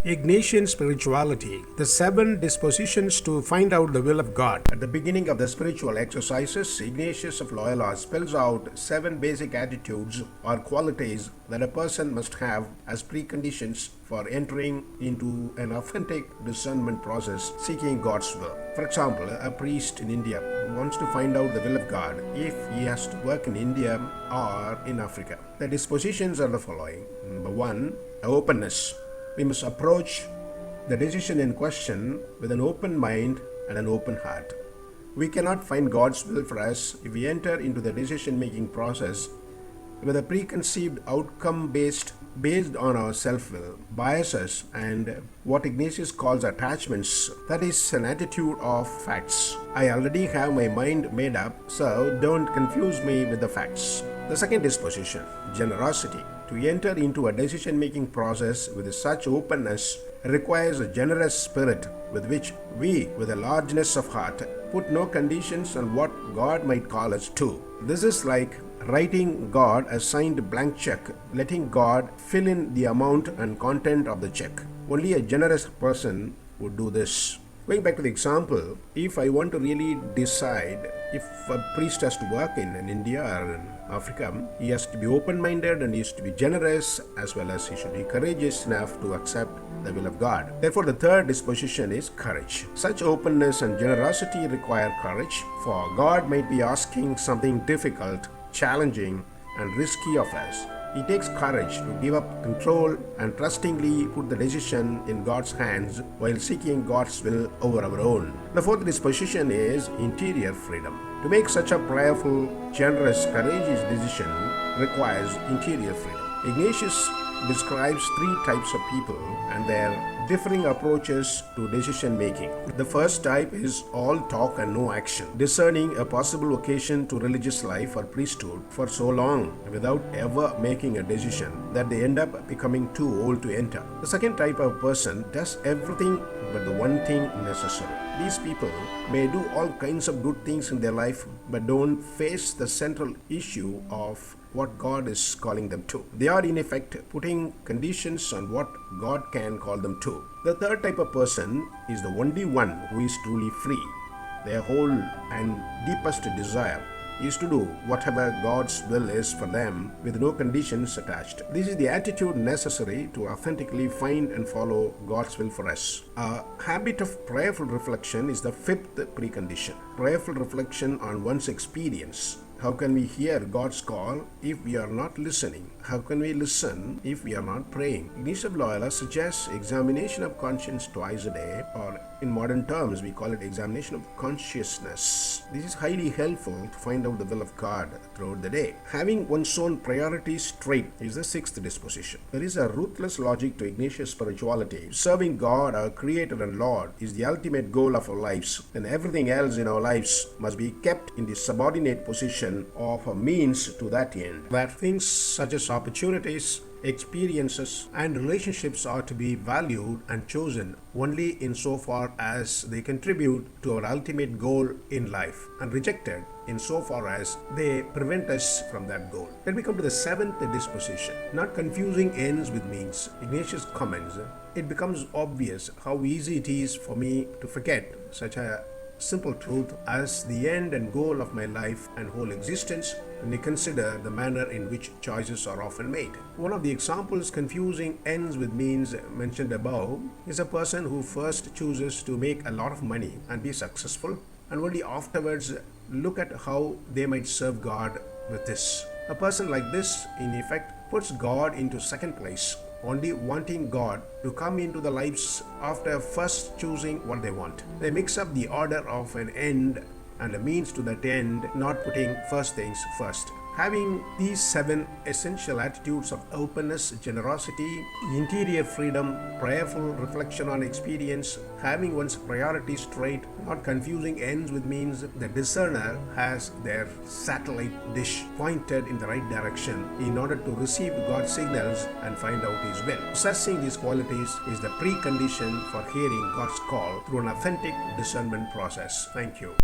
Ignatian Spirituality, the 7 dispositions to find out the will of God. At the beginning of the spiritual exercises, Ignatius of Loyola spells out 7 basic attitudes or qualities that a person must have as preconditions for entering into an authentic discernment process seeking God's will. For example, a priest in India wants to find out the will of God if he has to work in India or in Africa. The dispositions are the following. Number 1, openness. We must approach the decision in question with an open mind and an open heart. We cannot find God's will for us if we enter into the decision-making process with a preconceived outcome based on our self-will, biases, and what Ignatius calls attachments. That is an attitude of facts. I already have my mind made up, so don't confuse me with the facts. The second disposition, generosity. To enter into a decision-making process with such openness requires a generous spirit with which we, with a largeness of heart, put no conditions on what God might call us to. This is like writing God a signed blank check, letting God fill in the amount and content of the check. Only a generous person would do this. Going back to the example, if I want to really decide if a priest has to work in India or in Africa, he has to be open-minded and he has to be generous, as well as he should be courageous enough to accept the will of God. Therefore, the third disposition is courage. Such openness and generosity require courage, for God might be asking something difficult, challenging, and risky of us. It takes courage to give up control and trustingly put the decision in God's hands while seeking God's will over our own. The fourth disposition is interior freedom. To make such a prayerful, generous, courageous decision requires interior freedom. Ignatius describes 3 types of people and their differing approaches to decision making. The first type is all talk and no action, discerning a possible vocation to religious life or priesthood for so long without ever making a decision that they end up becoming too old to enter. The second type of person does everything but the one thing necessary. These people may do all kinds of good things in their life but don't face the central issue of what God is calling them to. They are in effect putting conditions on what God can call them to. The third type of person is the only one who is truly free. Their whole and deepest desire is to do whatever God's will is for them with no conditions attached. This is the attitude necessary to authentically find and follow God's will for us. A habit of prayerful reflection is the 5th precondition. Prayerful reflection on one's experience. How can we hear God's call if we are not listening? How can we listen if we are not praying? Ignatius of Loyola suggests examination of conscience twice a day, or in modern terms, we call it examination of consciousness. This is highly helpful to find out the will of God throughout the day. Having one's own priorities straight is the 6th disposition. There is a ruthless logic to Ignatian spirituality. Serving God, our Creator and Lord, is the ultimate goal of our lives, and everything else in our lives must be kept in the subordinate position of a means to that end. Where things such as opportunities, experiences, and relationships are to be valued and chosen only insofar as they contribute to our ultimate goal in life, and rejected insofar as they prevent us from that goal. Then we come to the 7th disposition, not confusing ends with means. Ignatius comments, it becomes obvious how easy it is for me to forget such a simple truth as the end and goal of my life and whole existence when we consider the manner in which choices are often made. One of the examples confusing ends with means mentioned above is a person who first chooses to make a lot of money and be successful, and only afterwards look at how they might serve God with this. A person like this, in effect, puts God into second place, only wanting God to come into the lives after first choosing what they want. They mix up the order of an end and a means to that end, not putting first things first. Having these 7 essential attitudes of openness, generosity, interior freedom, prayerful reflection on experience, having one's priorities straight, not confusing ends with means, the discerner has their satellite dish pointed in the right direction in order to receive God's signals and find out His will. Possessing these qualities is the precondition for hearing God's call through an authentic discernment process. Thank you.